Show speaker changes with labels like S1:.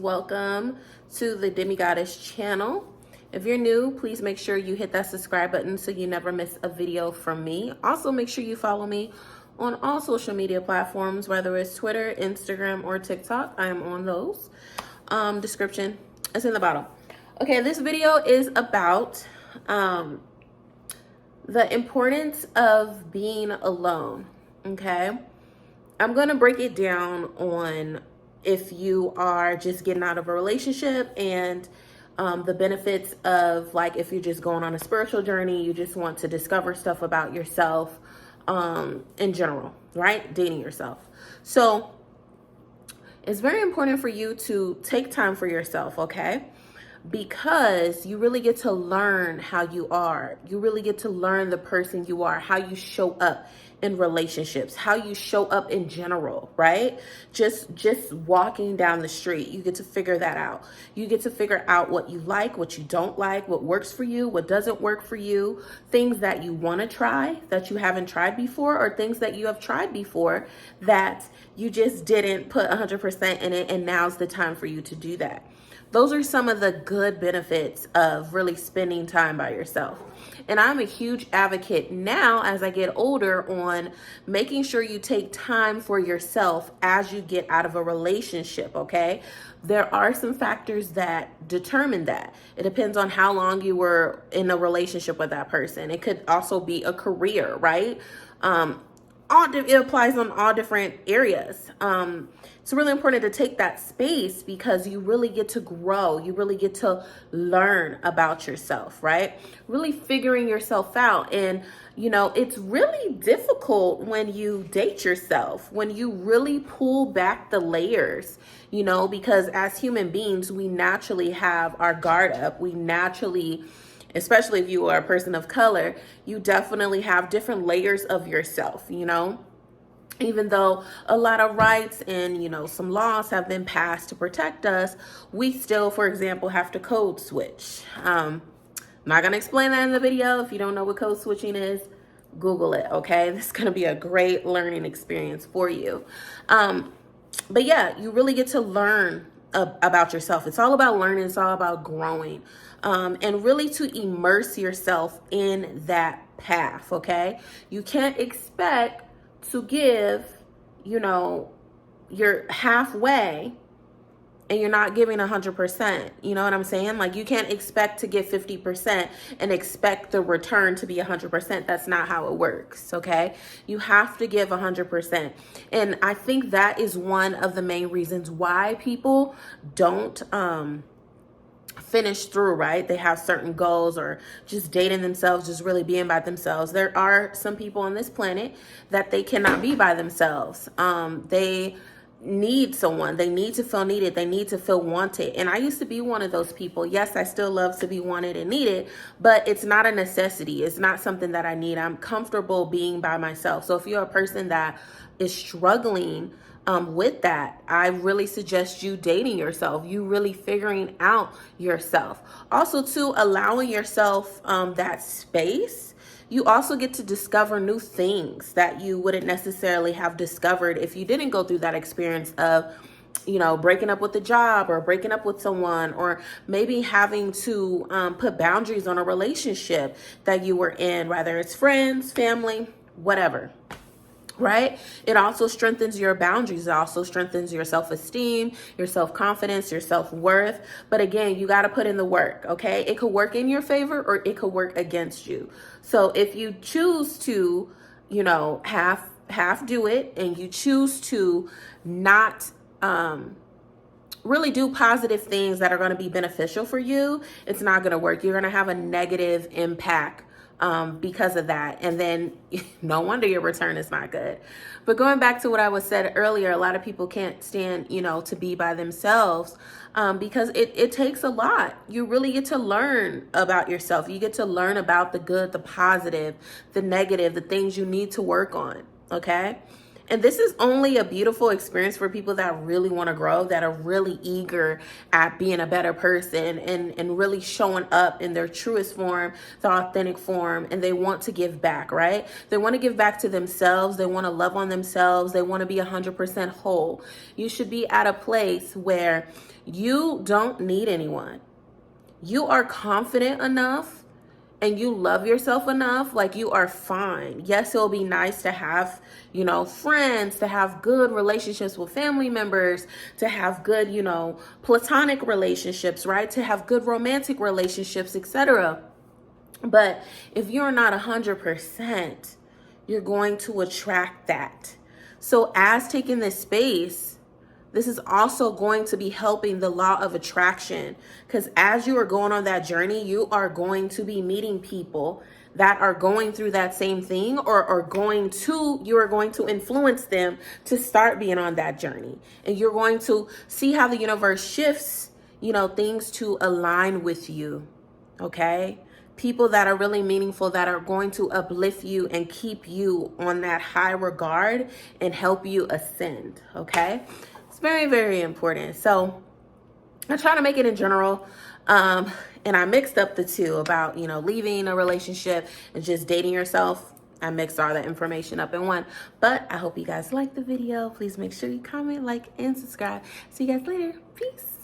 S1: welcome to the Demigodest channel. If you're new, please make sure you hit that subscribe button so you never miss a video from me. Also, make sure you follow me on all social media platforms, whether it's Twitter, Instagram, or TikTok. I am on those. Description is in the bottom. Okay, this video is about the importance of being alone, okay? I'm going to break it down on if you are just getting out of a relationship and the benefits of, like, if you're just going on a spiritual journey, you just want to discover stuff about yourself in general, right? Dating yourself. So it's very important for you to take time for yourself, okay? Because you really get to learn how you are. You really get to learn the person you are, how you show up in relationships, how you show up in general, right? Just walking down the street, you get to figure that out. You get to figure out what you like, what you don't like, what works for you, what doesn't work for you, things that you want to try that you haven't tried before, or things that you have tried before that you just didn't put 100% in it, and now's the time for you to do that. Those are some of the good benefits of really spending time by yourself. And I'm a huge advocate now as I get older on making sure you take time for yourself as you get out of a relationship, okay? There are some factors that determine that. It depends on how long you were in a relationship with that person. It could also be a career, right? It applies on all different areas. It's really important to take that space because you really get to grow. You really get to learn about yourself, right? Really figuring yourself out. And, you know, it's really difficult when you date yourself, when you really pull back the layers, you know, because as human beings, we naturally have our guard up. We naturally, especially if you are a person of color, you definitely have different layers of yourself, you know? Even though a lot of rights and, you know, some laws have been passed to protect us, we still, for example, have to code switch. I'm not going to explain that in the video. If you don't know what code switching is, Google it, okay? This is going to be a great learning experience for you. But yeah, you really get to learn about yourself. It's all about learning. It's all about growing. And really to immerse yourself in that path, okay? You can't expect to give, you know, you're halfway and you're not giving 100%. You know what I'm saying? Like, you can't expect to give 50% and expect the return to be 100%. That's not how it works, okay? You have to give 100%. And I think that is one of the main reasons why people don't finish through, right? They have certain goals or just dating themselves, just really being by themselves. There are some people on this planet that they cannot be by themselves. They need someone. They need to feel needed. They need to feel wanted. And I used to be one of those people. Yes, I still love to be wanted and needed, but it's not a necessity. It's not something that I need. I'm comfortable being by myself. So if you're a person that is struggling with that, I really suggest you dating yourself, you really figuring out yourself. Also, too, allowing yourself that space. You also get to discover new things that you wouldn't necessarily have discovered if you didn't go through that experience of, you know, breaking up with a job or breaking up with someone, or maybe having to put boundaries on a relationship that you were in, whether it's friends, family, whatever. Right? It also strengthens your boundaries. It also strengthens your self-esteem, your self-confidence, your self-worth. But again, you got to put in the work, okay? It could work in your favor or it could work against you. So if you choose to, you know, half do it, and you choose to not really do positive things that are going to be beneficial for you, it's not going to work. You're going to have a negative impact because of that. And then no wonder your return is not good. But going back to what I was said earlier, a lot of people can't stand, you know, to be by themselves because it takes a lot. You really get to learn about yourself. You get to learn about the good, the positive, the negative, the things you need to work on. Okay. And this is only a beautiful experience for people that really want to grow, that are really eager at being a better person and really showing up in their truest form, the authentic form, and they want to give back, right? They want to give back to themselves. They want to love on themselves. They want to be 100% whole. You should be at a place where you don't need anyone. You are confident enough and you love yourself enough, like you are fine. Yes, it'll be nice to have, friends, to have good relationships with family members, to have good, platonic relationships, right? To have good romantic relationships, etc. But if you're not 100%, you're going to attract that. So as taking this space, this is also going to be helping the law of attraction, because as you are going on that journey, you are going to be meeting people that are going through that same thing, or you are going to influence them to start being on that journey. And you're going to see how the universe shifts, things to align with you. Okay? People that are really meaningful, that are going to uplift you and keep you on that high regard and help you ascend. Okay? It's very, very important. So I try to make it in general. And I mixed up the two about, leaving a relationship and just dating yourself. I mixed all that information up in one. But I hope you guys liked the video. Please make sure you comment, like, and subscribe. See you guys later. Peace.